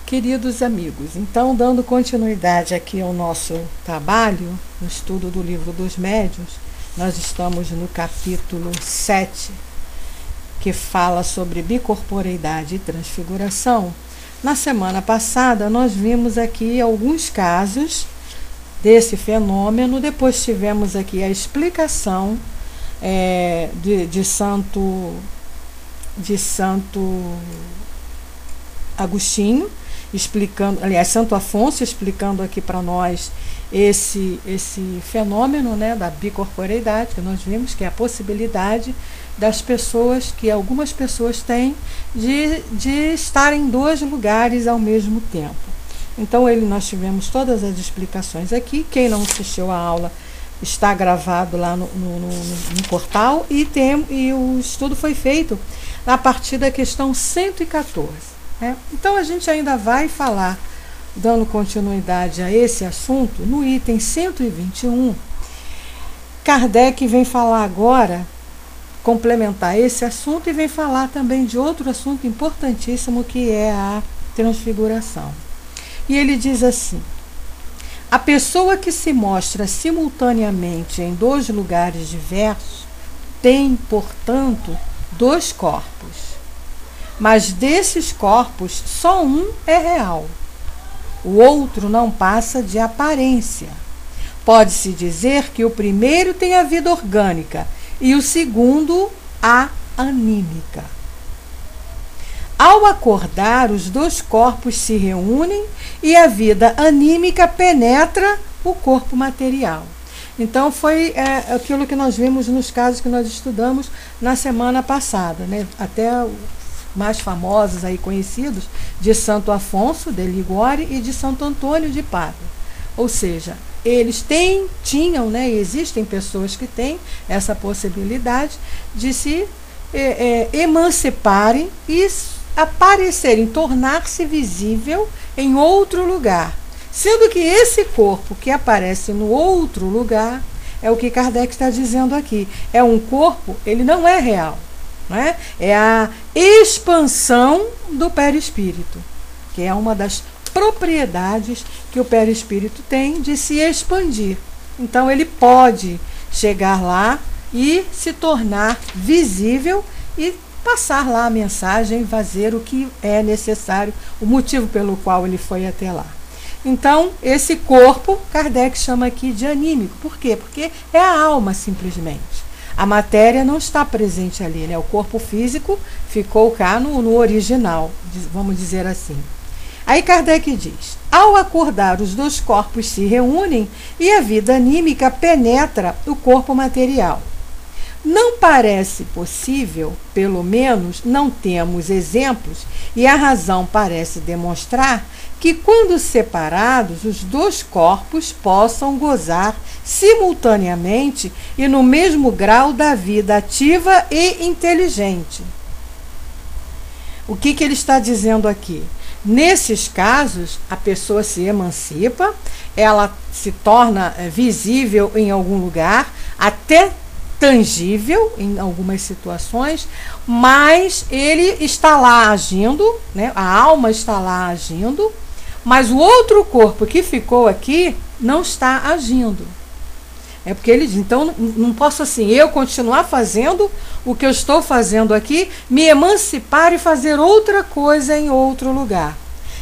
Queridos amigos, então, dando continuidade aqui ao nosso trabalho, no estudo do Livro dos Médiuns, nós estamos no capítulo 7, que fala sobre bicorporeidade e transfiguração. Na semana passada, nós vimos aqui alguns casos desse fenômeno, depois tivemos aqui a explicação de Santo Agostinho, explicando, aliás, Santo Afonso explicando aqui para nós esse fenômeno, né, da bicorporeidade, que nós vimos que é a possibilidade das pessoas, que algumas pessoas têm, de estar em dois lugares ao mesmo tempo. Então, nós tivemos todas as explicações aqui. Quem não assistiu a aula está gravado lá no portal, e o estudo foi feito a partir da questão 114. Então, a gente ainda vai falar, dando continuidade a esse assunto, no item 121. Kardec vem falar agora, complementar esse assunto, e vem falar também de outro assunto importantíssimo, que é a transfiguração. E ele diz assim: a pessoa que se mostra simultaneamente em dois lugares diversos tem, portanto, dois corpos. Mas desses corpos, só um é real. O outro não passa de aparência. Pode-se dizer que o primeiro tem a vida orgânica e o segundo a anímica. Ao acordar, os dois corpos se reúnem e a vida anímica penetra o corpo material. Então, foi aquilo que nós vimos nos casos que nós estudamos na semana passada, né? Até mais famosos aí conhecidos, de Santo Afonso de Ligório e de Santo Antônio de Pádua. Ou seja, eles tinham, né, existem pessoas que têm essa possibilidade de se emanciparem e aparecerem, tornar-se visível em outro lugar. Sendo que esse corpo que aparece no outro lugar, é o que Kardec está dizendo aqui, é um corpo, ele não é real. É a expansão do perispírito, que é uma das propriedades que o perispírito tem de se expandir. Então, ele pode chegar lá e se tornar visível e passar lá a mensagem, fazer o que é necessário, o motivo pelo qual ele foi até lá. Então, esse corpo, Kardec chama aqui de anímico. Por quê? Porque é a alma, simplesmente. A matéria não está presente ali, né? O corpo físico ficou cá no original, vamos dizer assim. Aí Kardec diz: ao acordar, os dois corpos se reúnem e a vida anímica penetra o corpo material. Não parece possível, pelo menos não temos exemplos, e a razão parece demonstrar que, quando separados, os dois corpos possam gozar simultaneamente e no mesmo grau da vida ativa e inteligente. O que ele está dizendo aqui? Nesses casos, a pessoa se emancipa, ela se torna visível em algum lugar, até tangível em algumas situações, mas ele está lá agindo, né? A alma está lá agindo, mas o outro corpo que ficou aqui não está agindo. É porque ele diz, então, não posso assim, eu continuar fazendo o que eu estou fazendo aqui, me emancipar e fazer outra coisa em outro lugar.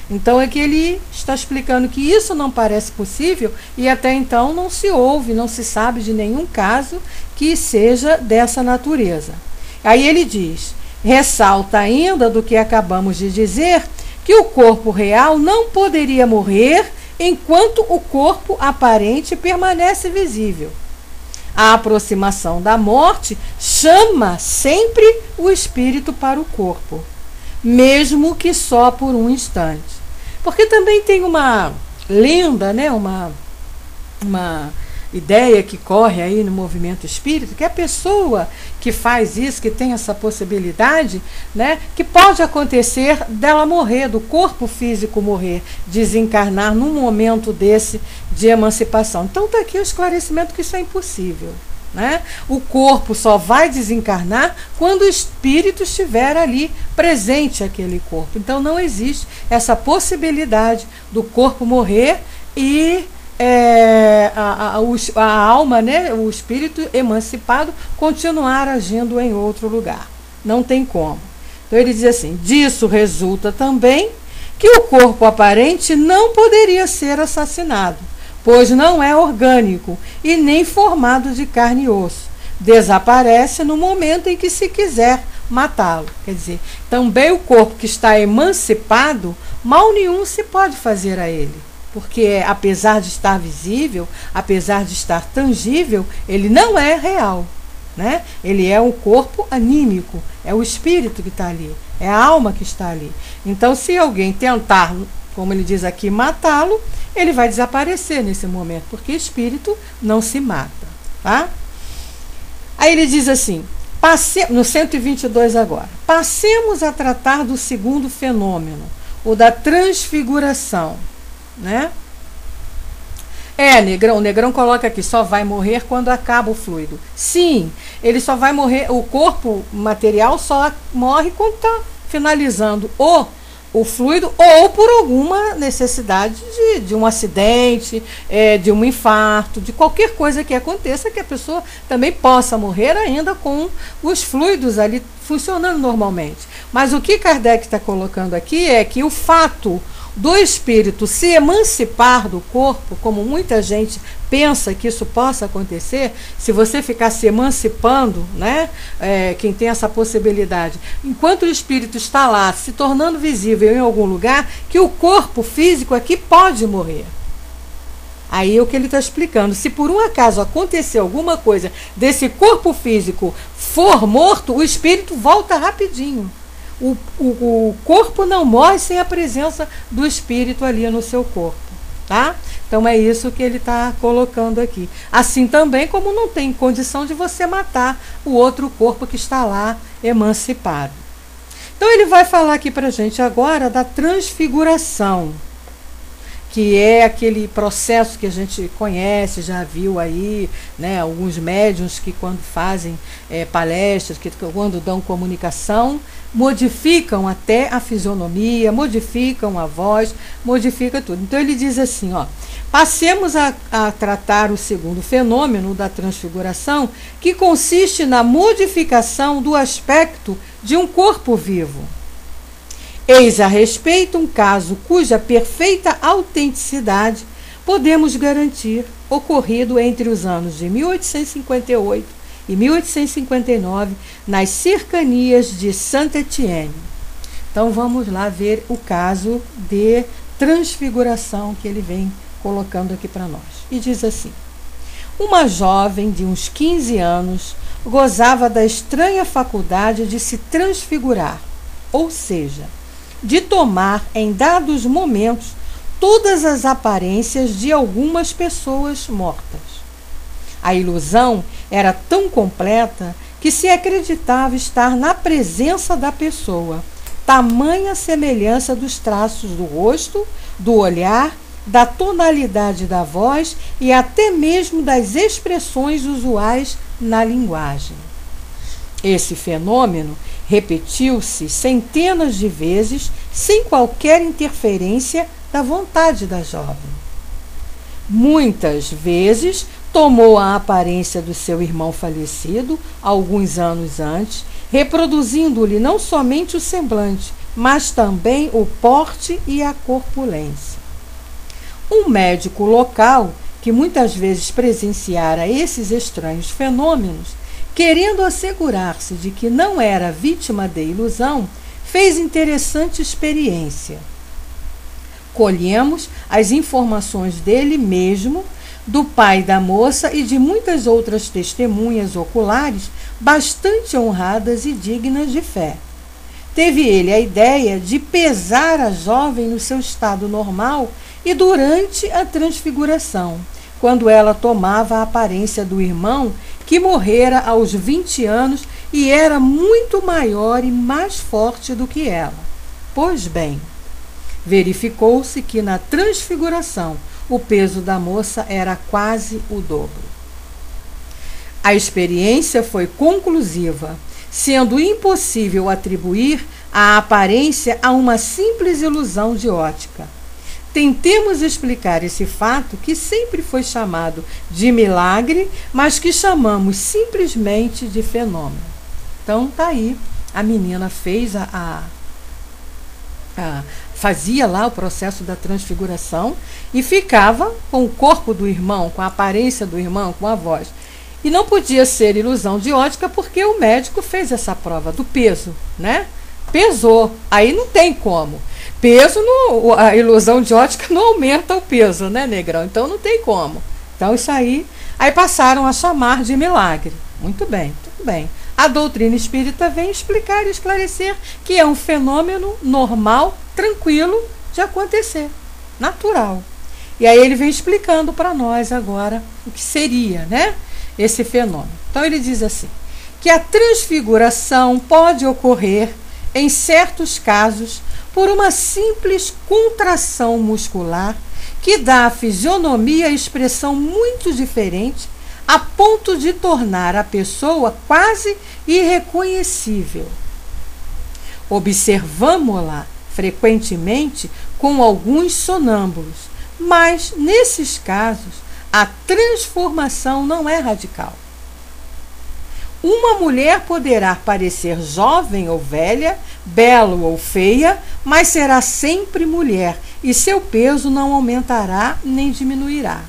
Então, é que ele está explicando que isso não parece possível e até então não se ouve, não se sabe de nenhum caso que seja dessa natureza. Aí ele diz, ressalta ainda do que acabamos de dizer, que o corpo real não poderia morrer enquanto o corpo aparente permanece visível. A aproximação da morte chama sempre o espírito para o corpo, mesmo que só por um instante. Porque também tem uma lenda, né, uma ideia que corre aí no movimento espírita, que a pessoa que faz isso, que tem essa possibilidade, né, que pode acontecer dela morrer, do corpo físico morrer, desencarnar num momento desse de emancipação. Então está aqui o esclarecimento que isso é impossível, né? O corpo só vai desencarnar quando o espírito estiver ali presente aquele corpo. Então não existe essa possibilidade do corpo morrer e a alma, né, o espírito emancipado, continuar agindo em outro lugar. Não tem como. Então ele diz assim: disso resulta também que o corpo aparente não poderia ser assassinado, pois não é orgânico e nem formado de carne e osso. Desaparece no momento em que se quiser matá-lo. Quer dizer, também o corpo que está emancipado, mal nenhum se pode fazer a ele. Porque apesar de estar visível, apesar de estar tangível, ele não é real, né? Ele é um corpo anímico, é o espírito que está ali, é a alma que está ali. Então, se alguém tentar, como ele diz aqui, matá-lo, ele vai desaparecer nesse momento, porque espírito não se mata, tá? Aí ele diz assim, no 122 agora, passemos a tratar do segundo fenômeno, o da transfiguração, né? O Negrão coloca aqui, só vai morrer quando acaba o fluido. Sim, ele só vai morrer, o corpo material só morre quando está finalizando o fluido ou por alguma necessidade de um acidente, de um infarto, de qualquer coisa que aconteça, que a pessoa também possa morrer ainda com os fluidos ali funcionando normalmente. Mas o que Kardec está colocando aqui é que o fato do espírito se emancipar do corpo, como muita gente pensa que isso possa acontecer, se você ficar se emancipando, né, quem tem essa possibilidade, enquanto o espírito está lá, se tornando visível em algum lugar, que o corpo físico aqui pode morrer. Aí é o que ele está explicando. Se por um acaso acontecer alguma coisa desse corpo físico for morto, o espírito volta rapidinho. O corpo não morre sem a presença do espírito ali no seu corpo, tá? Então é isso que ele está colocando aqui. Assim também como não tem condição de você matar o outro corpo que está lá emancipado. Então ele vai falar aqui para a gente agora da transfiguração, que é aquele processo que a gente conhece, já viu aí, né, alguns médiuns que quando fazem palestras, que quando dão comunicação, modificam até a fisionomia, modificam a voz, modifica tudo. Então ele diz assim, ó, passemos a tratar o segundo fenômeno da transfiguração, que consiste na modificação do aspecto de um corpo vivo. Eis a respeito um caso cuja perfeita autenticidade podemos garantir, ocorrido entre os anos de 1858 e 1859, nas cercanias de Saint-Étienne. Então vamos lá ver o caso de transfiguração que ele vem colocando aqui para nós. E diz assim: uma jovem de uns 15 anos gozava da estranha faculdade de se transfigurar, ou seja, de tomar em dados momentos todas as aparências de algumas pessoas mortas. A ilusão era tão completa que se acreditava estar na presença da pessoa, tamanha semelhança dos traços do rosto, do olhar, da tonalidade da voz e até mesmo das expressões usuais na linguagem. Esse fenômeno repetiu-se centenas de vezes sem qualquer interferência da vontade da jovem. Muitas vezes tomou a aparência do seu irmão falecido, alguns anos antes, reproduzindo-lhe não somente o semblante, mas também o porte e a corpulência. Um médico local, que muitas vezes presenciara esses estranhos fenômenos, querendo assegurar-se de que não era vítima de ilusão, fez interessante experiência. Colhemos as informações dele mesmo, do pai da moça e de muitas outras testemunhas oculares bastante honradas e dignas de fé. Teve ele a ideia de pesar a jovem no seu estado normal e durante a transfiguração, quando ela tomava a aparência do irmão que morrera aos 20 anos e era muito maior e mais forte do que ela. Pois bem, verificou-se que na transfiguração o peso da moça era quase o dobro. A experiência foi conclusiva, sendo impossível atribuir a aparência a uma simples ilusão de ótica. Tentemos explicar esse fato que sempre foi chamado de milagre, mas que chamamos simplesmente de fenômeno. Então, tá aí, a menina fez fazia lá o processo da transfiguração e ficava com o corpo do irmão, com a aparência do irmão, com a voz. E não podia ser ilusão de ótica porque o médico fez essa prova do peso, né? Pesou, aí não tem como. Peso, a ilusão de ótica não aumenta o peso, né, negrão? Então não tem como. Então isso aí passaram a chamar de milagre. Muito bem, tudo bem. A doutrina espírita vem explicar e esclarecer que é um fenômeno normal, tranquilo de acontecer, natural. E aí ele vem explicando para nós agora o que seria, né, esse fenômeno. Então ele diz assim, que a transfiguração pode ocorrer em certos casos por uma simples contração muscular que dá à fisionomia expressão muito diferente, a ponto de tornar a pessoa quase irreconhecível. Observamo-la frequentemente com alguns sonâmbulos, mas nesses casos a transformação não é radical. Uma mulher poderá parecer jovem ou velha, bela ou feia, mas será sempre mulher e seu peso não aumentará nem diminuirá.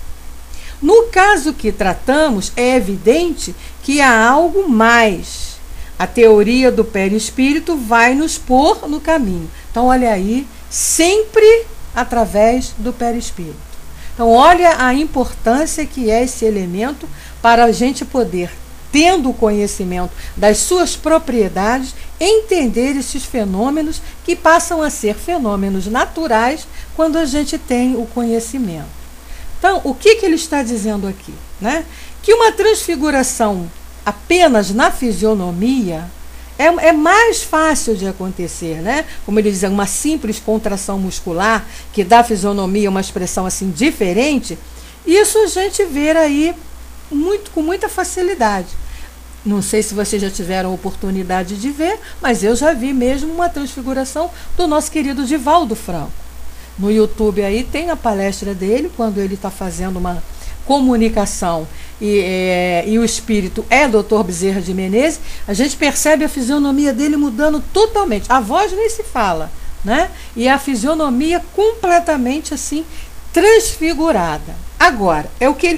No caso que tratamos, é evidente que há algo mais. A teoria do perispírito vai nos pôr no caminho. Então, olha aí, sempre através do perispírito. Então, olha a importância que é esse elemento para a gente poder, tendo o conhecimento das suas propriedades, entender esses fenômenos que passam a ser fenômenos naturais quando a gente tem o conhecimento. Então, o que ele está dizendo aqui? Né? Que uma transfiguração apenas na fisionomia é mais fácil de acontecer, né? Como ele diz, uma simples contração muscular que dá à fisionomia uma expressão assim diferente, isso a gente vê aí com muita facilidade. Não sei se vocês já tiveram a oportunidade de ver, mas eu já vi mesmo uma transfiguração do nosso querido Divaldo Franco. No YouTube aí tem a palestra dele, quando ele está fazendo uma comunicação e o espírito é Dr. Bezerra de Menezes, a gente percebe a fisionomia dele mudando totalmente. A voz nem se fala, né? E a fisionomia completamente assim transfigurada. Agora,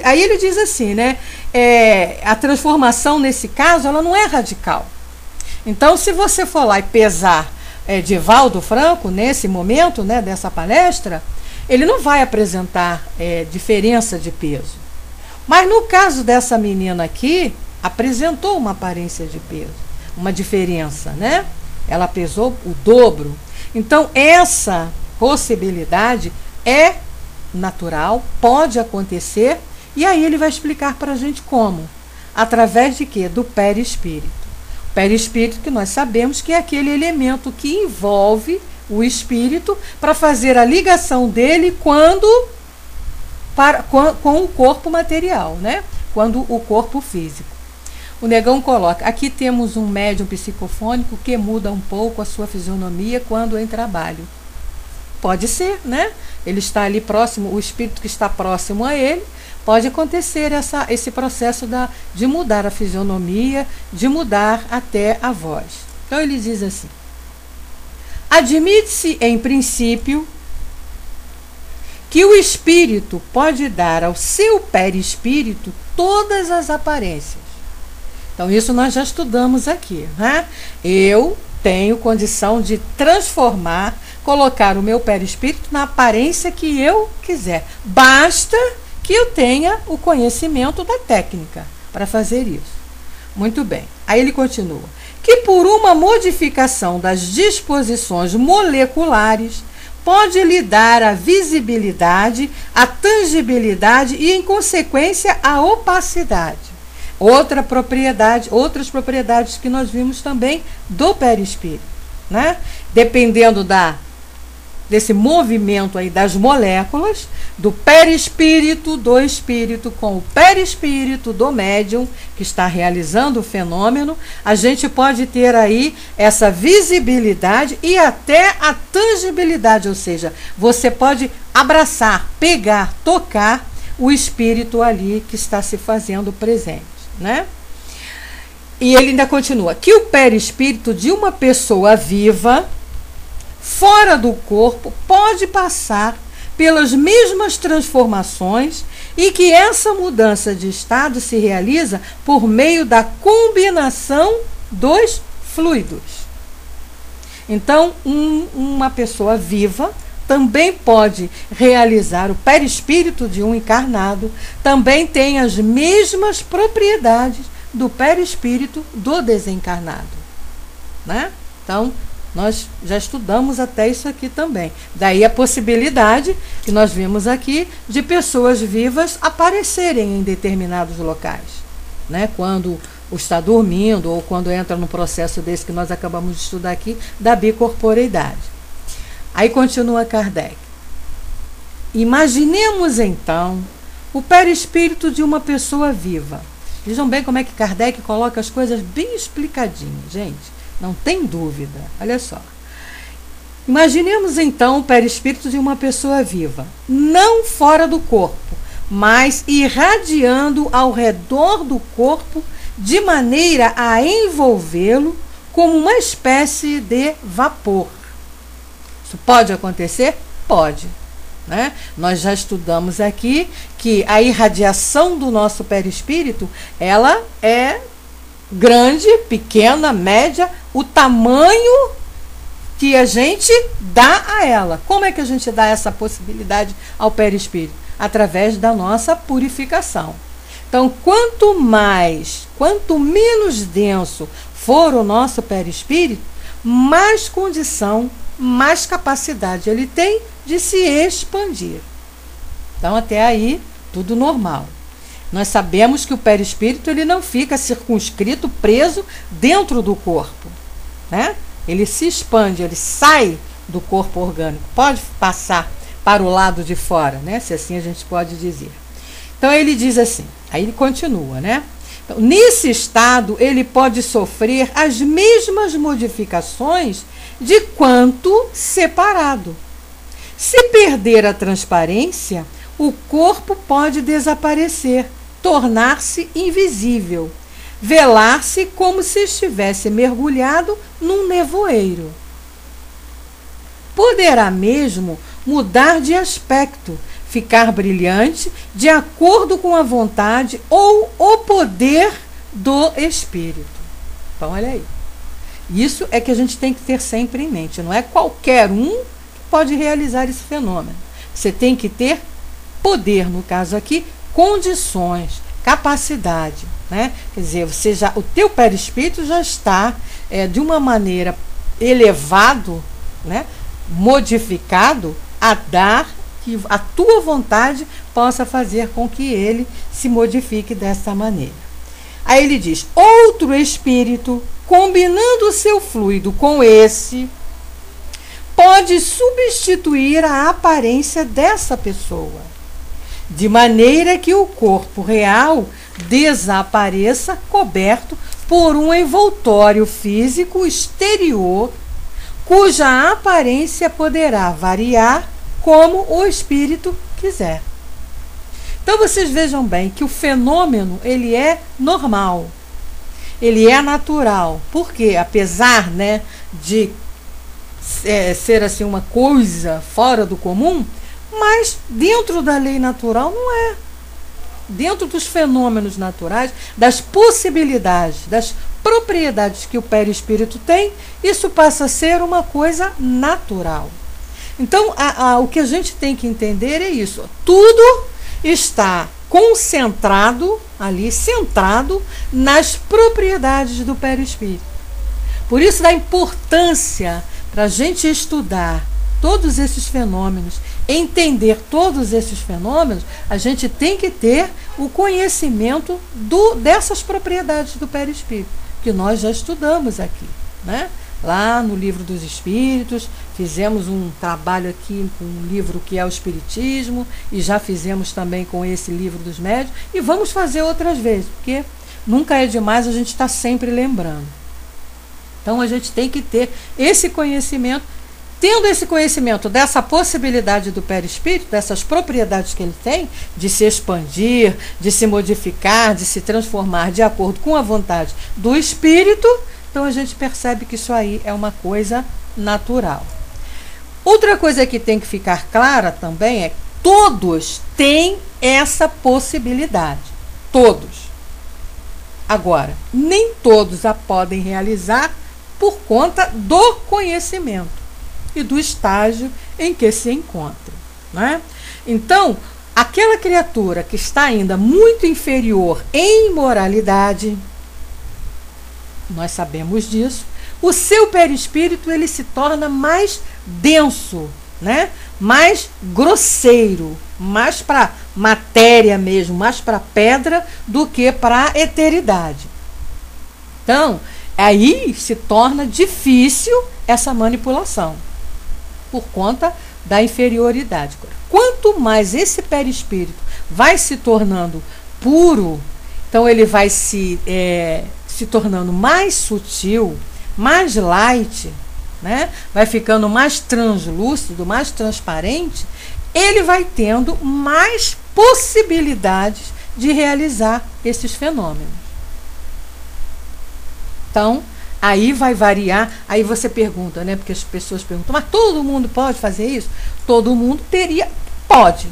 aí ele diz assim, né? A transformação nesse caso, ela não é radical. Então, se você for lá e pesar Divaldo Franco, nesse momento, né, dessa palestra, ele não vai apresentar diferença de peso. Mas no caso dessa menina aqui, apresentou uma aparência de peso, uma diferença, né? Ela pesou o dobro. Então, essa possibilidade é natural, pode acontecer, e aí ele vai explicar para a gente como. Através de quê? Do perispírito. Perispírito, que nós sabemos que é aquele elemento que envolve o espírito para fazer a ligação dele com o corpo material, né? Quando o corpo físico. O Negão coloca, aqui temos um médium psicofônico que muda um pouco a sua fisionomia quando em trabalho. Pode ser, né? Ele está ali próximo, o espírito que está próximo a ele, pode acontecer esse processo de mudar a fisionomia, de mudar até a voz. Então ele diz assim, admite-se em princípio que o espírito pode dar ao seu perispírito todas as aparências. Então isso nós já estudamos aqui, né? Eu tenho condição de transformar, colocar o meu perispírito na aparência que eu quiser. Basta que eu tenha o conhecimento da técnica para fazer isso. Muito bem. Aí ele continua. Que por uma modificação das disposições moleculares pode lhe dar a visibilidade, a tangibilidade e, em consequência, a opacidade. Outras propriedades que nós vimos também do perispírito, né? Dependendo da desse movimento aí das moléculas, do perispírito do espírito com o perispírito do médium que está realizando o fenômeno, a gente pode ter aí essa visibilidade e até a tangibilidade, ou seja, você pode abraçar, pegar, tocar o espírito ali que está se fazendo presente, né? E ele ainda continua, que o perispírito de uma pessoa viva, fora do corpo, pode passar pelas mesmas transformações e que essa mudança de estado se realiza por meio da combinação dos fluidos. Então, uma pessoa viva também pode realizar o perispírito de um encarnado, também tem as mesmas propriedades do perispírito do desencarnado, né? Então, nós já estudamos até isso aqui também. Daí a possibilidade que nós vimos aqui de pessoas vivas aparecerem em determinados locais, né? Quando está dormindo ou quando entra no processo desse que nós acabamos de estudar aqui, da bicorporeidade. Aí continua Kardec. Imaginemos então o perispírito de uma pessoa viva. Vejam bem como é que Kardec coloca as coisas bem explicadinhas, gente. Não tem dúvida. Olha só. Imaginemos então o perispírito de uma pessoa viva, não fora do corpo, mas irradiando ao redor do corpo, de maneira a envolvê-lo como uma espécie de vapor. Isso pode acontecer? Pode. Né? Nós já estudamos aqui que a irradiação do nosso perispírito, ela é grande, pequena, média, o tamanho que a gente dá a ela. Como é que a gente dá essa possibilidade ao perispírito? Através da nossa purificação. Então, quanto menos denso for o nosso perispírito, mais condição, mais capacidade ele tem de se expandir. Então, até aí, tudo normal. Nós sabemos que o perispírito ele não fica circunscrito, preso dentro do corpo, né? Ele se expande, ele sai do corpo orgânico, pode passar para o lado de fora, né? Se assim a gente pode dizer. Então ele diz assim, aí ele continua, né? Então, nesse estado ele pode sofrer as mesmas modificações de quanto separado. Se perder a transparência, o corpo pode desaparecer, tornar-se invisível, velar-se como se estivesse mergulhado num nevoeiro. Poderá mesmo mudar de aspecto, ficar brilhante de acordo com a vontade ou o poder do espírito. Então, olha aí. Isso é que a gente tem que ter sempre em mente. Não é qualquer um que pode realizar esse fenômeno. Você tem que ter poder, no caso aqui, condições, capacidade, né? Quer dizer, o teu perispírito já está de uma maneira elevado, né? Modificado a dar que a tua vontade possa fazer com que ele se modifique dessa maneira. Aí ele diz, outro espírito, combinando o seu fluido com esse, pode substituir a aparência dessa pessoa, de maneira que o corpo real desapareça coberto por um envoltório físico exterior, cuja aparência poderá variar como o espírito quiser. Então vocês vejam bem que o fenômeno ele é normal, ele é natural, porque apesar, né, de ser assim uma coisa fora do comum, mas dentro da lei natural não é. Dentro dos fenômenos naturais, das possibilidades, das propriedades que o perispírito tem, isso passa a ser uma coisa natural. Então, o que a gente tem que entender é isso. Tudo está concentrado ali, centrado nas propriedades do perispírito. Por isso, da importância para a gente estudar todos esses fenômenos, entender todos esses fenômenos, a gente tem que ter o conhecimento dessas propriedades do perispírito, que nós já estudamos aqui, né? lá no Livro dos Espíritos, fizemos um trabalho aqui com um livro que é o Espiritismo, e já fizemos também com esse Livro dos Médiuns, e vamos fazer outras vezes, porque nunca é demais a gente estar sempre lembrando. Então a gente tem que ter esse conhecimento. Tendo esse conhecimento dessa possibilidade do perispírito, dessas propriedades que ele tem, de se expandir, de se modificar, de se transformar de acordo com a vontade do espírito, então a gente percebe que isso aí é uma coisa natural. Outra coisa que tem que ficar clara também é que todos têm essa possibilidade. Todos. Agora, nem todos a podem realizar por conta do conhecimento e do estágio em que se encontra, né? Então, aquela criatura que está ainda muito inferior em moralidade, nós sabemos disso, o seu perispírito ele se torna mais denso, né? Mais grosseiro, mais para matéria mesmo, mais para pedra do que para a eternidade. Então, aí se torna difícil essa manipulação, por conta da inferioridade. Quanto mais esse perispírito vai se tornando puro, então ele vai se tornando mais sutil, mais light, né? Vai ficando mais translúcido, mais transparente, ele vai tendo mais possibilidades de realizar esses fenômenos. Então, aí vai variar, aí você pergunta, né? Porque as pessoas perguntam, mas todo mundo pode fazer isso? Todo mundo pode.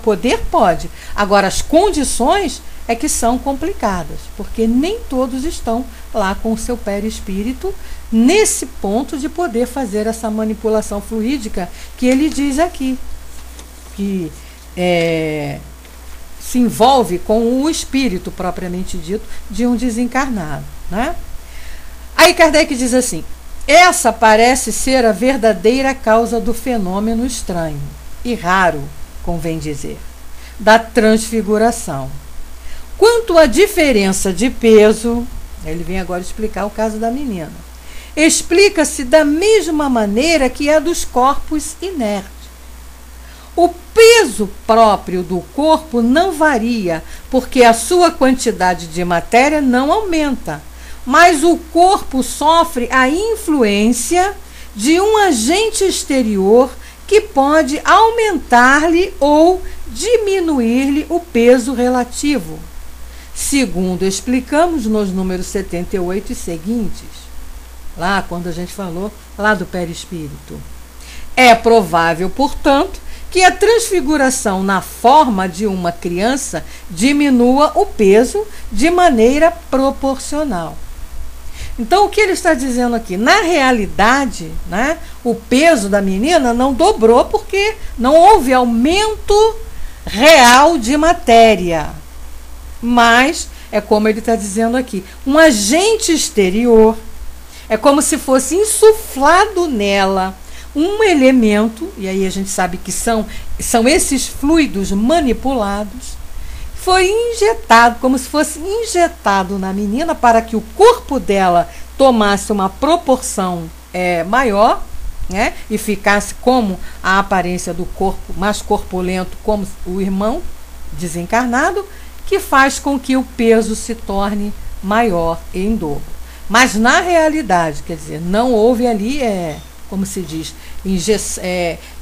Poder pode. Agora, as condições é que são complicadas, porque nem todos estão lá com o seu perispírito nesse ponto de poder fazer essa manipulação fluídica que ele diz aqui, que se envolve com o espírito propriamente dito de um desencarnado, né? Aí Kardec diz assim: essa parece ser a verdadeira causa do fenômeno estranho e raro, convém dizer, da transfiguração. Quanto à diferença de peso, ele vem agora explicar o caso da menina, explica-se da mesma maneira que a dos corpos inertes. O peso próprio do corpo não varia, porque a sua quantidade de matéria não aumenta, mas o corpo sofre a influência de um agente exterior que pode aumentar-lhe ou diminuir-lhe o peso relativo, segundo explicamos nos números 78 e seguintes, lá quando a gente falou lá do perispírito. É provável, portanto, que a transfiguração na forma de uma criança diminua o peso de maneira proporcional. Então, o que ele está dizendo aqui? Na realidade, né, o peso da menina não dobrou porque não houve aumento real de matéria. Mas, é como ele está dizendo aqui, um agente exterior, é como se fosse insuflado nela um elemento, e aí a gente sabe que são esses fluidos manipulados, foi injetado, como se fosse injetado na menina para que o corpo dela tomasse uma proporção maior, né, e ficasse como a aparência do corpo, mais corpulento, como o irmão desencarnado, que faz com que o peso se torne maior em dobro. Mas na realidade, quer dizer, não houve ali, como se diz,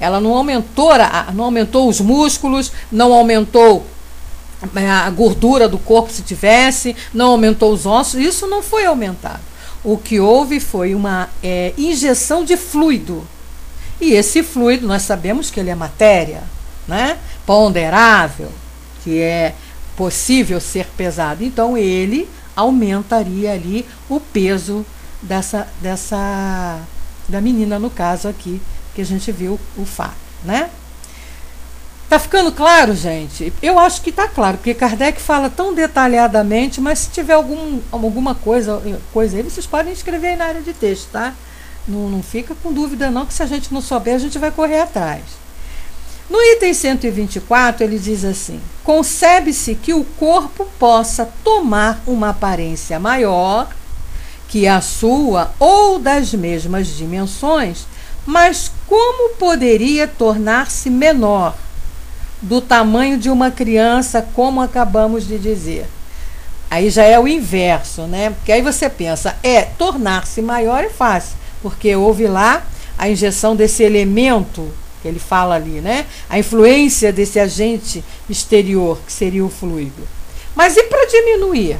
ela não aumentou os músculos, não aumentou a gordura do corpo se tivesse, não aumentou os ossos, isso não foi aumentado. O que houve foi uma injeção de fluido. E esse fluido, nós sabemos que ele é matéria, né, ponderável, que é possível ser pesado. Então, ele aumentaria ali o peso da menina, no caso aqui, que a gente viu o fato, né? Tá ficando claro, gente? Eu acho que tá claro, porque Kardec fala tão detalhadamente, mas se tiver alguma coisa aí, vocês podem escrever aí na área de texto, tá? Não fica com dúvida não, que se a gente não souber, a gente vai correr atrás. No item 124, ele diz assim: concebe-se que o corpo possa tomar uma aparência maior que a sua ou das mesmas dimensões, mas como poderia tornar-se menor do tamanho de uma criança, como acabamos de dizer? Aí já é o inverso, né? Porque aí você pensa, tornar-se maior é fácil, porque houve lá a injeção desse elemento que ele fala ali, né? A influência desse agente exterior, que seria o fluido. Mas e para diminuir?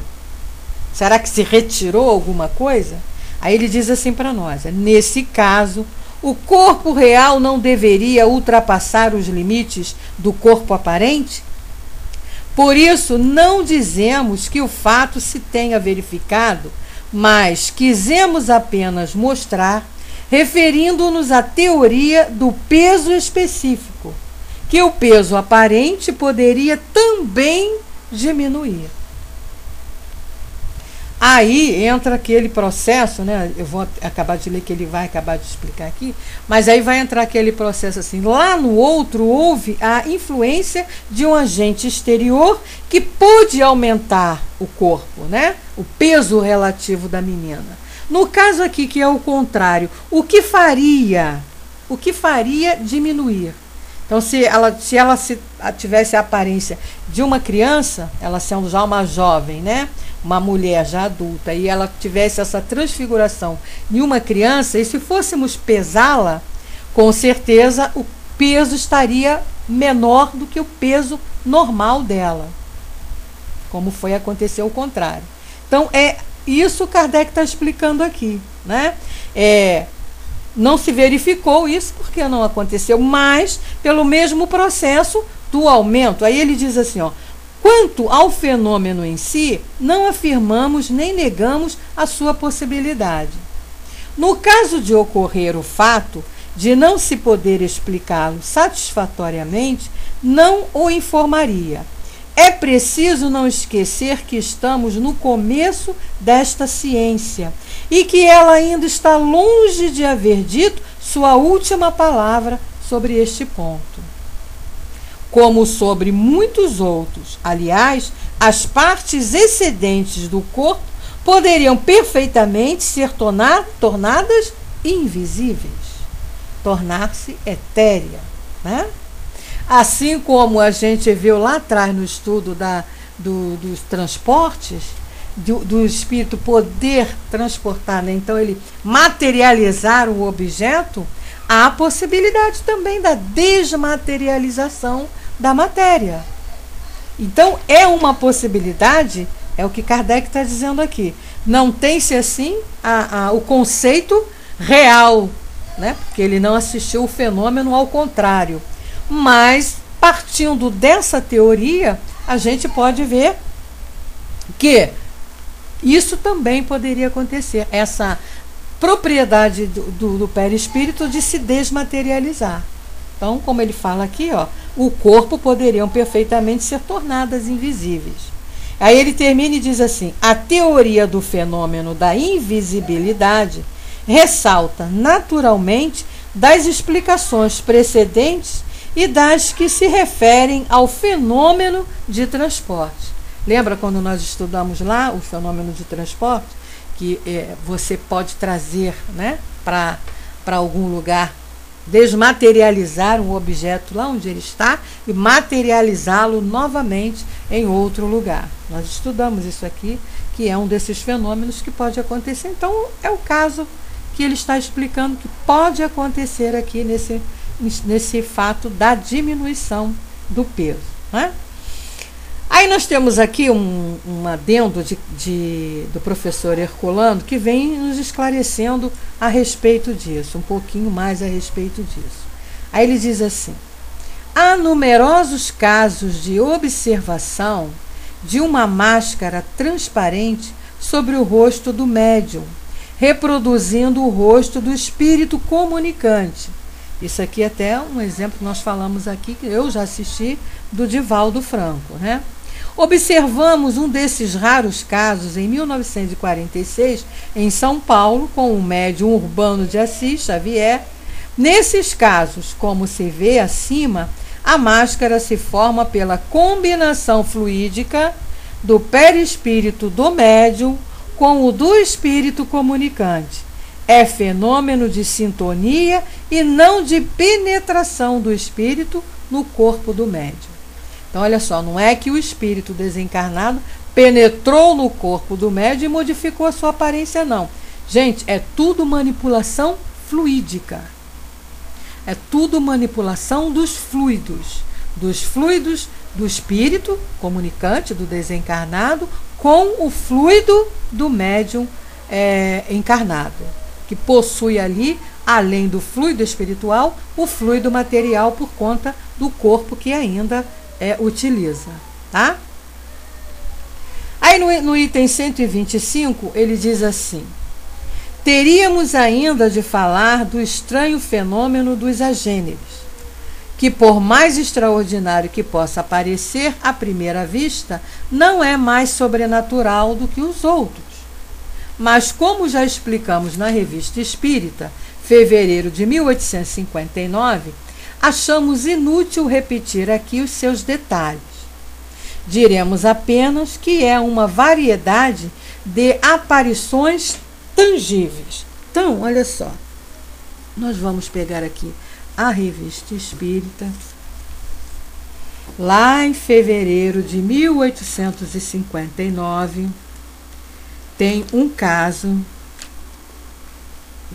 Será que se retirou alguma coisa? Aí ele diz assim para nós, nesse caso, o corpo real não deveria ultrapassar os limites do corpo aparente? Por isso, não dizemos que o fato se tenha verificado, mas quisemos apenas mostrar, referindo-nos à teoria do peso específico, que o peso aparente poderia também diminuir. Aí entra aquele processo, né? Eu vou acabar de ler que ele vai acabar de explicar aqui, mas aí vai entrar aquele processo assim, lá no outro houve a influência de um agente exterior que pôde aumentar o corpo, né? O peso relativo da menina. No caso aqui, que é o contrário, o que faria diminuir? Então, se ela tivesse a aparência de uma criança, ela sendo já uma jovem, né? Uma mulher já adulta, e ela tivesse essa transfiguração em uma criança, e se fôssemos pesá-la, com certeza o peso estaria menor do que o peso normal dela, como foi acontecer o contrário. Então, isso Kardec está explicando aqui, né? Não se verificou isso porque não aconteceu, mas pelo mesmo processo do aumento. Aí ele diz assim, quanto ao fenômeno em si, não afirmamos nem negamos a sua possibilidade. No caso de ocorrer o fato de não se poder explicá-lo satisfatoriamente, não o informaria. É preciso não esquecer que estamos no começo desta ciência e que ela ainda está longe de haver dito sua última palavra sobre este ponto. Como sobre muitos outros. Aliás, as partes excedentes do corpo poderiam perfeitamente ser tornadas invisíveis, tornar-se etérea, né? Assim como a gente viu lá atrás no estudo dos transportes, do espírito poder transportar, né? Então ele materializar o objeto, há a possibilidade também da desmaterialização da matéria. Então, é uma possibilidade, é o que Kardec está dizendo aqui. Não tem-se assim o conceito real, né? Porque ele não assistiu o fenômeno ao contrário. Mas, partindo dessa teoria, a gente pode ver que isso também poderia acontecer. Essa propriedade do perispírito de se desmaterializar. Então, como ele fala aqui, o corpo poderiam perfeitamente ser tornadas invisíveis. Aí ele termina e diz assim: a teoria do fenômeno da invisibilidade ressalta naturalmente das explicações precedentes e das que se referem ao fenômeno de transporte. Lembra quando nós estudamos lá o fenômeno de transporte? Que você pode trazer, né, para algum lugar, desmaterializar um objeto lá onde ele está e materializá-lo novamente em outro lugar. Nós estudamos isso aqui, que é um desses fenômenos que pode acontecer. Então, é o caso que ele está explicando que pode acontecer aqui nesse fato da diminuição do peso, né? Aí nós temos aqui um adendo do professor Herculano, que vem nos esclarecendo a respeito disso, um pouquinho mais a respeito disso. Aí ele diz assim: há numerosos casos de observação de uma máscara transparente sobre o rosto do médium, reproduzindo o rosto do espírito comunicante. Isso aqui é até um exemplo que nós falamos aqui, que eu já assisti, do Divaldo Franco, né? Observamos um desses raros casos em 1946, em São Paulo, com o médium Urbano de Assis Xavier. Nesses casos, como se vê acima, a máscara se forma pela combinação fluídica do perispírito do médium com o do espírito comunicante. É fenômeno de sintonia e não de penetração do espírito no corpo do médium. Então, olha só, não é que o espírito desencarnado penetrou no corpo do médium e modificou a sua aparência, não. Gente, é tudo manipulação fluídica. É tudo manipulação dos fluidos do espírito comunicante, do desencarnado, com o fluido do médium encarnado, que possui ali, além do fluido espiritual, o fluido material por conta do corpo que ainda utiliza, tá? Aí no item 125, ele diz assim: teríamos ainda de falar do estranho fenômeno dos agêneres, que por mais extraordinário que possa parecer à primeira vista, não é mais sobrenatural do que os outros. Mas como já explicamos na Revista Espírita, fevereiro de 1859, achamos inútil repetir aqui os seus detalhes. Diremos apenas que é uma variedade de aparições tangíveis. Então, olha só, nós vamos pegar aqui a Revista Espírita, lá em fevereiro de 1859, tem um caso,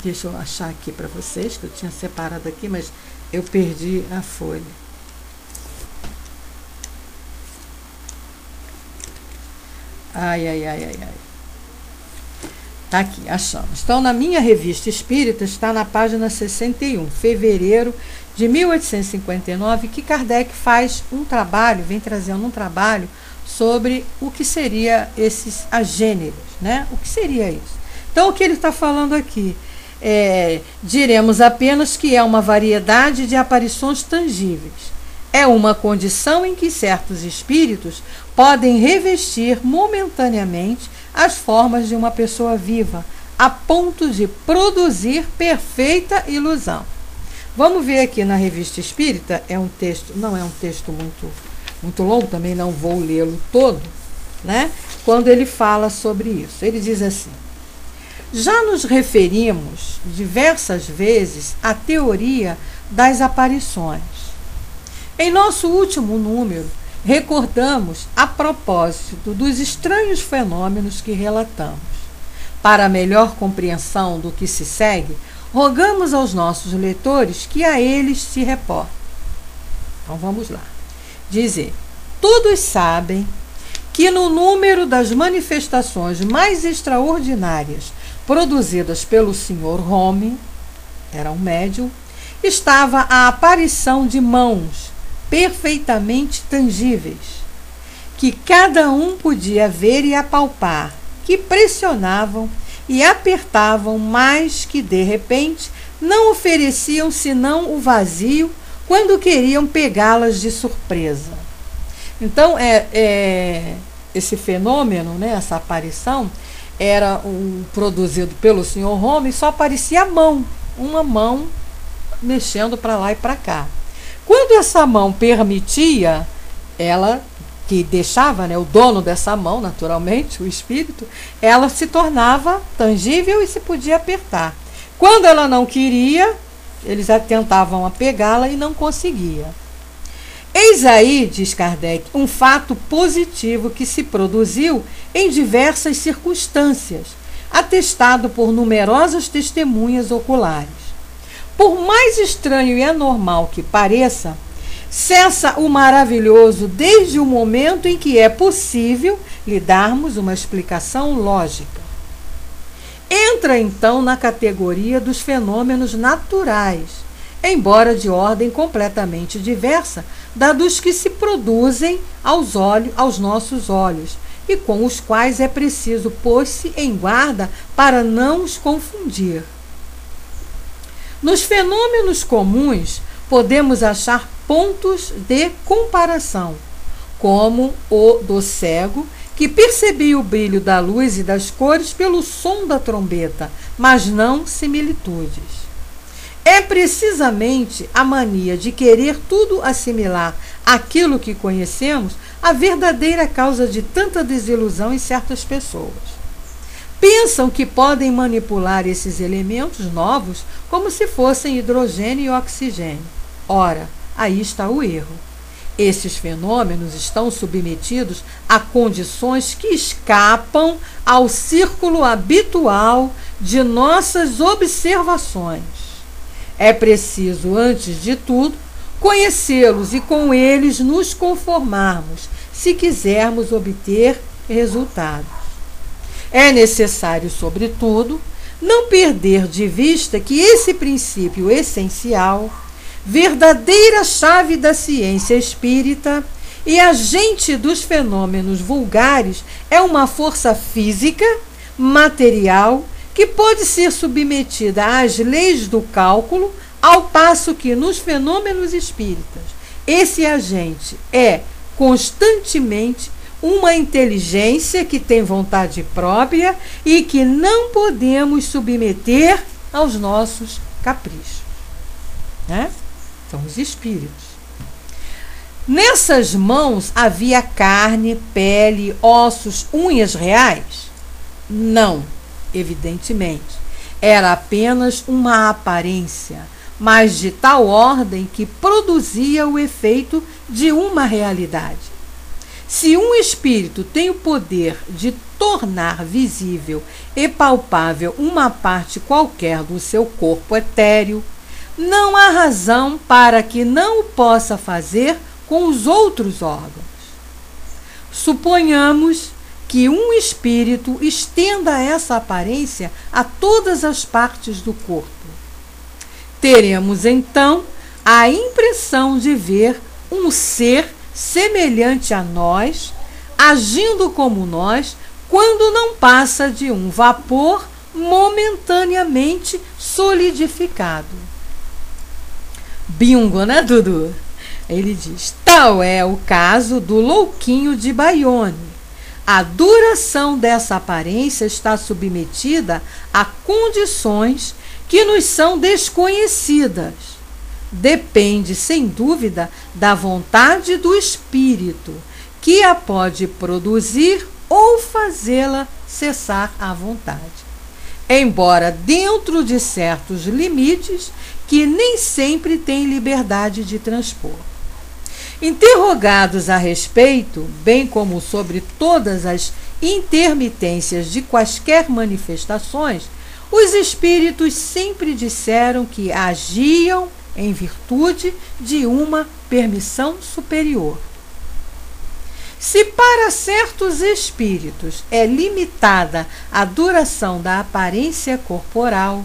deixa eu achar aqui para vocês, que eu tinha separado aqui, mas eu perdi a folha. Ai. Tá aqui, achamos. Então, na minha Revista Espírita, está na página 61, fevereiro de 1859, que Kardec faz um trabalho, vem trazendo um trabalho sobre o que seria esses agêneres, né? O que seria isso? Então, o que ele está falando aqui? Diremos apenas que é uma variedade de aparições tangíveis. É uma condição em que certos espíritos podem revestir momentaneamente as formas de uma pessoa viva, a ponto de produzir perfeita ilusão. Vamos ver aqui na Revista Espírita, é um texto, não é um texto muito longo, também não vou lê-lo todo, né? Quando ele fala sobre isso. Ele diz assim: já nos referimos diversas vezes à teoria das aparições. Em nosso último número, recordamos a propósito dos estranhos fenômenos que relatamos. Para melhor compreensão do que se segue, rogamos aos nossos leitores que a eles se reportem. Então vamos lá. Dizer: todos sabem que no número das manifestações mais extraordinárias produzidas pelo Sr. Home, era um médium, estava a aparição de mãos perfeitamente tangíveis, que cada um podia ver e apalpar, que pressionavam e apertavam, mas que, de repente, não ofereciam senão o vazio quando queriam pegá-las de surpresa. Então, esse fenômeno, né, essa aparição, era produzido pelo Sr. Home, e só aparecia a mão, uma mão mexendo para lá e para cá. Quando essa mão permitia, ela que deixava, né, o dono dessa mão, naturalmente, o espírito, ela se tornava tangível e se podia apertar. Quando ela não queria, eles tentavam pegá-la e não conseguia. Eis aí, diz Kardec, um fato positivo que se produziu em diversas circunstâncias, atestado por numerosas testemunhas oculares. Por mais estranho e anormal que pareça, cessa o maravilhoso desde o momento em que é possível lhe darmos uma explicação lógica. Entra então na categoria dos fenômenos naturais, embora de ordem completamente diversa da dos que se produzem aos nossos olhos, e com os quais é preciso pôr-se em guarda para não os confundir. Nos fenômenos comuns, podemos achar pontos de comparação, como o do cego, que percebia o brilho da luz e das cores pelo som da trombeta, mas não similitudes. É precisamente a mania de querer tudo assimilar àquilo que conhecemos a verdadeira causa de tanta desilusão em certas pessoas. pensam que podem manipular esses elementos novos como se fossem hidrogênio e oxigênio. Ora, aí está o erro. Esses fenômenos estão submetidos a condições que escapam ao círculo habitual de nossas observações. É preciso, antes de tudo, conhecê-los e com eles nos conformarmos, se quisermos obter resultados. É necessário, sobretudo, não perder de vista que esse princípio essencial, verdadeira chave da ciência espírita e agente dos fenômenos vulgares, é uma força física, material, que pode ser submetida às leis do cálculo, ao passo que nos fenômenos espíritas esse agente é constantemente uma inteligência que tem vontade própria e que não podemos submeter aos nossos caprichos, né? São os espíritos. Nessas mãos havia carne, pele, ossos, unhas reais? Não, evidentemente. Era apenas uma aparência, mas de tal ordem que produzia o efeito de uma realidade. Se um espírito tem o poder de tornar visível e palpável uma parte qualquer do seu corpo etéreo, não há razão para que não o possa fazer com os outros órgãos. Suponhamos que um espírito estenda essa aparência a todas as partes do corpo. Teremos então a impressão de ver um ser semelhante a nós, agindo como nós, quando não passa de um vapor momentaneamente solidificado. Bingo, né, Dudu? Ele diz: tal é o caso do louquinho de Bayonne. A duração dessa aparência está submetida a condições que nos são desconhecidas. Depende, sem dúvida, da vontade do espírito, que a pode produzir ou fazê-la cessar à vontade. Embora dentro de certos limites que nem sempre tem liberdade de transpor. Interrogados a respeito, bem como sobre todas as intermitências de quaisquer manifestações, os espíritos sempre disseram que agiam em virtude de uma permissão superior. Se para certos espíritos é limitada a duração da aparência corporal,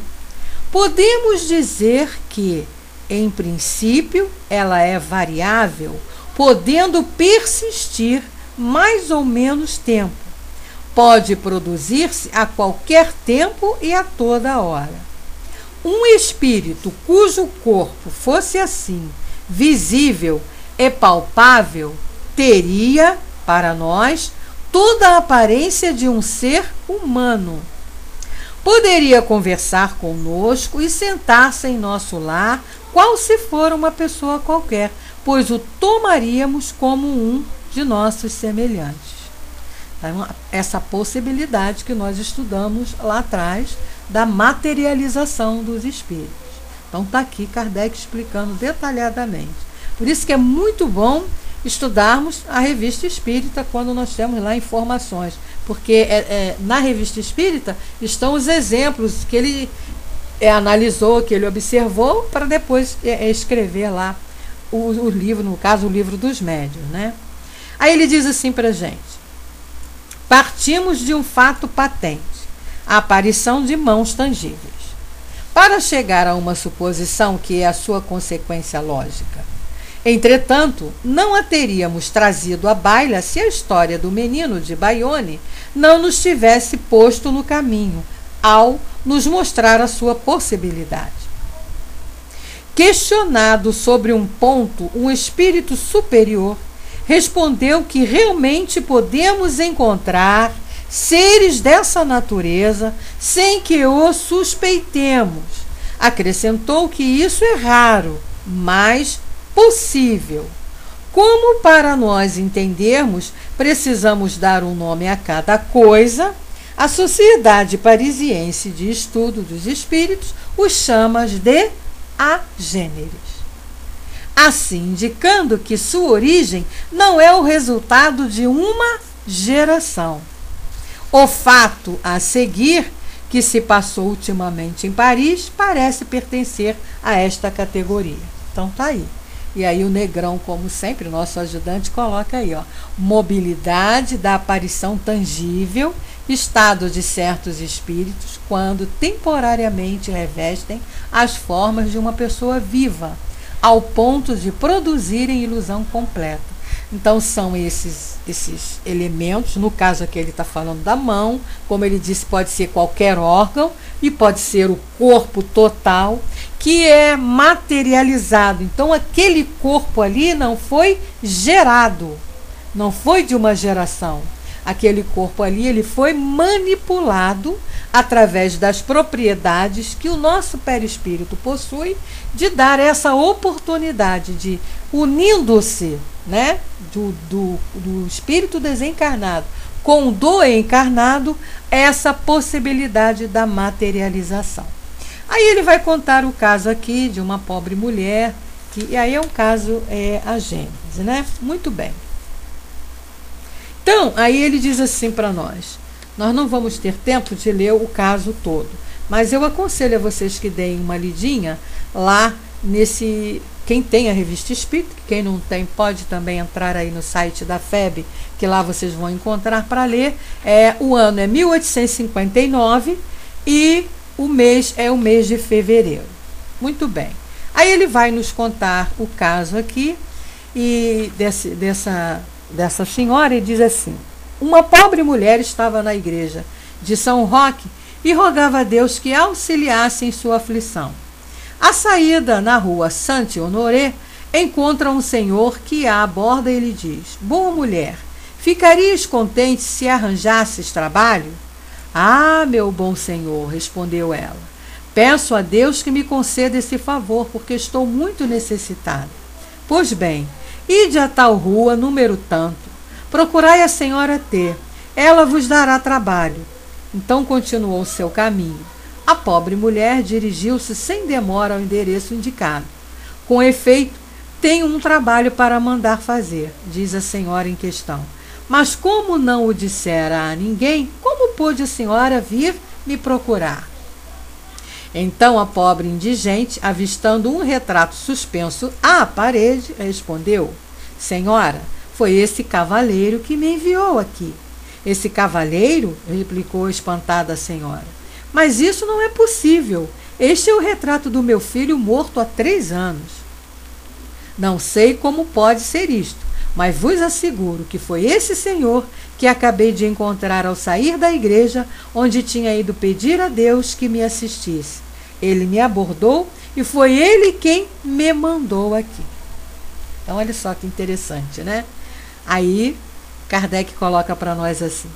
podemos dizer que, em princípio, ela é variável, podendo persistir mais ou menos tempo. Pode produzir-se a qualquer tempo e a toda hora. Um espírito cujo corpo fosse assim, visível e palpável, teria, para nós, toda a aparência de um ser humano. Poderia conversar conosco e sentar-se em nosso lar, qual se for uma pessoa qualquer, pois o tomaríamos como um de nossos semelhantes. Então, essa possibilidade que nós estudamos lá atrás da materialização dos espíritos. Então está aqui Kardec explicando detalhadamente. Por isso que é muito bom estudarmos a Revista Espírita quando nós temos lá informações, porque na Revista Espírita estão os exemplos que ele analisou, que ele observou, para depois escrever lá o livro, no caso o livro dos médiuns, né? Aí ele diz assim para a gente: partimos de um fato patente, a aparição de mãos tangíveis, para chegar a uma suposição que é a sua consequência lógica. Entretanto, não a teríamos trazido à baila se a história do menino de Bayonne não nos tivesse posto no caminho, ao nos mostrar a sua possibilidade. Questionado sobre um ponto, um espírito superior respondeu que realmente podemos encontrar seres dessa natureza sem que o suspeitemos. Acrescentou que isso é raro, mas possível. Como para nós entendermos, precisamos dar um nome a cada coisa, A Sociedade Parisiense de Estudo dos Espíritos os chama de agêneres, assim indicando que sua origem não é o resultado de uma geração. O fato a seguir, que se passou ultimamente em Paris, parece pertencer a esta categoria. Então tá aí. E aí o Negrão, como sempre, nosso ajudante, coloca aí, ó, mobilidade da aparição tangível, estado de certos espíritos quando temporariamente revestem as formas de uma pessoa viva, ao ponto de produzirem ilusão completa. Então são esses elementos, no caso aqui ele está falando da mão, como ele disse, pode ser qualquer órgão e pode ser o corpo total, que é materializado. Então aquele corpo ali não foi gerado, não foi de uma geração. Aquele corpo ali ele foi manipulado através das propriedades que o nosso perispírito possui de dar essa oportunidade de, unindo-se, né, do espírito desencarnado com o do encarnado, essa possibilidade da materialização. Aí ele vai contar o caso aqui de uma pobre mulher, e aí é um caso a Gênese, né? Muito bem. Então, aí ele diz assim para nós não vamos ter tempo de ler o caso todo, mas eu aconselho a vocês que deem uma lidinha lá nesse... Quem tem a Revista Espírita, quem não tem pode também entrar aí no site da FEB, que lá vocês vão encontrar para ler. O ano é 1859 e o mês é o mês de fevereiro. Muito bem. Aí ele vai nos contar o caso aqui e dessa senhora, e diz assim: uma pobre mulher estava na igreja de São Roque e rogava a Deus que auxiliasse em sua aflição. À saída na rua Saint-Honoré, encontra um senhor que a aborda e lhe diz: boa mulher, ficarias contente se arranjasses trabalho? Ah, meu bom senhor, respondeu ela, peço a Deus que me conceda esse favor, porque estou muito necessitada. Pois bem, ide a tal rua, número tanto, procurai a senhora T, ela vos dará trabalho. Então continuou seu caminho. A pobre mulher dirigiu-se sem demora ao endereço indicado. Com efeito, tenho um trabalho para mandar fazer, diz a senhora em questão. Mas como não o dissera a ninguém, como pôde a senhora vir me procurar? Então a pobre indigente, avistando um retrato suspenso à parede, respondeu: senhora, foi esse cavalheiro que me enviou aqui. Esse cavalheiro? Replicou espantada a senhora. Mas isso não é possível. Este é o retrato do meu filho morto há 3 anos. Não sei como pode ser isto, mas vos asseguro que foi esse senhor que acabei de encontrar ao sair da igreja, onde tinha ido pedir a Deus que me assistisse. Ele me abordou e foi ele quem me mandou aqui. Então, olha só que interessante, né? Aí, Kardec coloca para nós assim: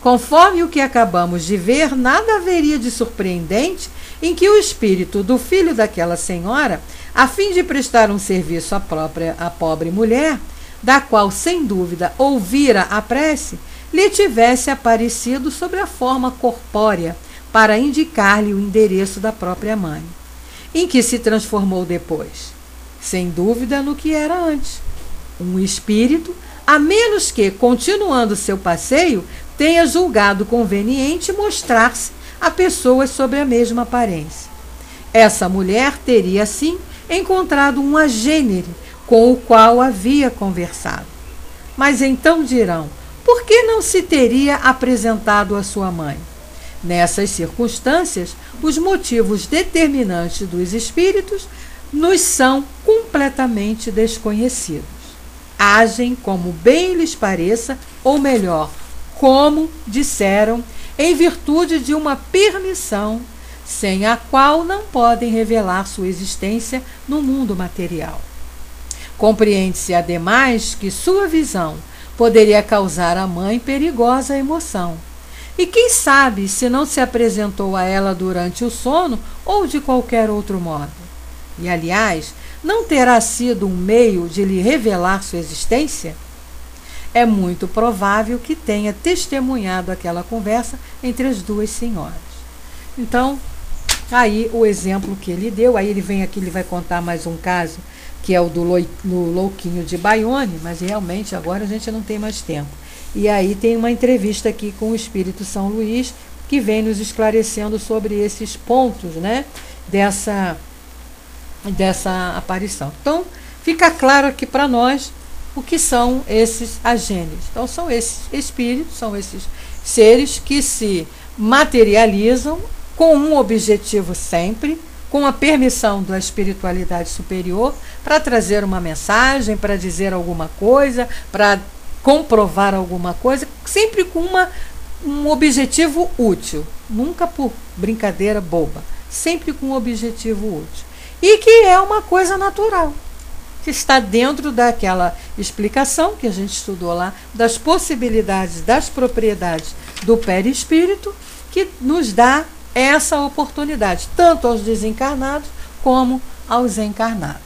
conforme o que acabamos de ver, nada haveria de surpreendente em que o espírito do filho daquela senhora, a fim de prestar um serviço à pobre mulher, da qual, sem dúvida, ouvira a prece, lhe tivesse aparecido sobre a forma corpórea para indicar-lhe o endereço da própria mãe. Em que se transformou depois? Sem dúvida no que era antes. Um espírito, a menos que, continuando seu passeio, tenha julgado conveniente mostrar-se a pessoas sobre a mesma aparência. Essa mulher teria, assim, encontrado um agênere com o qual havia conversado. Mas então dirão: por que não se teria apresentado à sua mãe? Nessas circunstâncias, os motivos determinantes dos espíritos nos são completamente desconhecidos. Agem como bem lhes pareça, ou melhor, como disseram, em virtude de uma permissão, sem a qual não podem revelar sua existência no mundo material. Compreende-se, ademais, que sua visão poderia causar à mãe perigosa emoção. E quem sabe se não se apresentou a ela durante o sono ou de qualquer outro modo. E, aliás, não terá sido um meio de lhe revelar sua existência? é muito provável que tenha testemunhado aquela conversa entre as duas senhoras. Então, aí o exemplo que ele deu, aí ele vem aqui, ele vai contar mais um caso, que é o do Louquinho de Baione, mas realmente agora a gente não tem mais tempo. E aí tem uma entrevista aqui com o Espírito São Luís, que vem nos esclarecendo sobre esses pontos, né, dessa aparição. Então, fica claro aqui para nós o que são esses agênios. Então, são esses espíritos, são esses seres que se materializam com um objetivo sempre, com a permissão da espiritualidade superior, para trazer uma mensagem, para dizer alguma coisa, para comprovar alguma coisa, sempre com um objetivo útil, nunca por brincadeira boba, sempre com um objetivo útil. E que é uma coisa natural, que está dentro daquela explicação que a gente estudou lá, das possibilidades, das propriedades do perispírito, que nos dá essa oportunidade, tanto aos desencarnados como aos encarnados.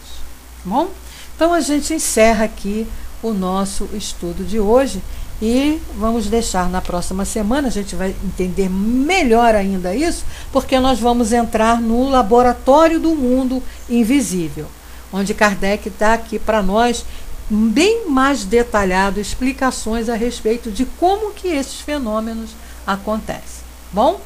Bom? Então a gente encerra aqui o nosso estudo de hoje e vamos deixar na próxima semana, a gente vai entender melhor ainda isso, porque nós vamos entrar no laboratório do mundo invisível, onde Kardec dá aqui para nós bem mais detalhado explicações a respeito de como que esses fenômenos acontecem. Bom?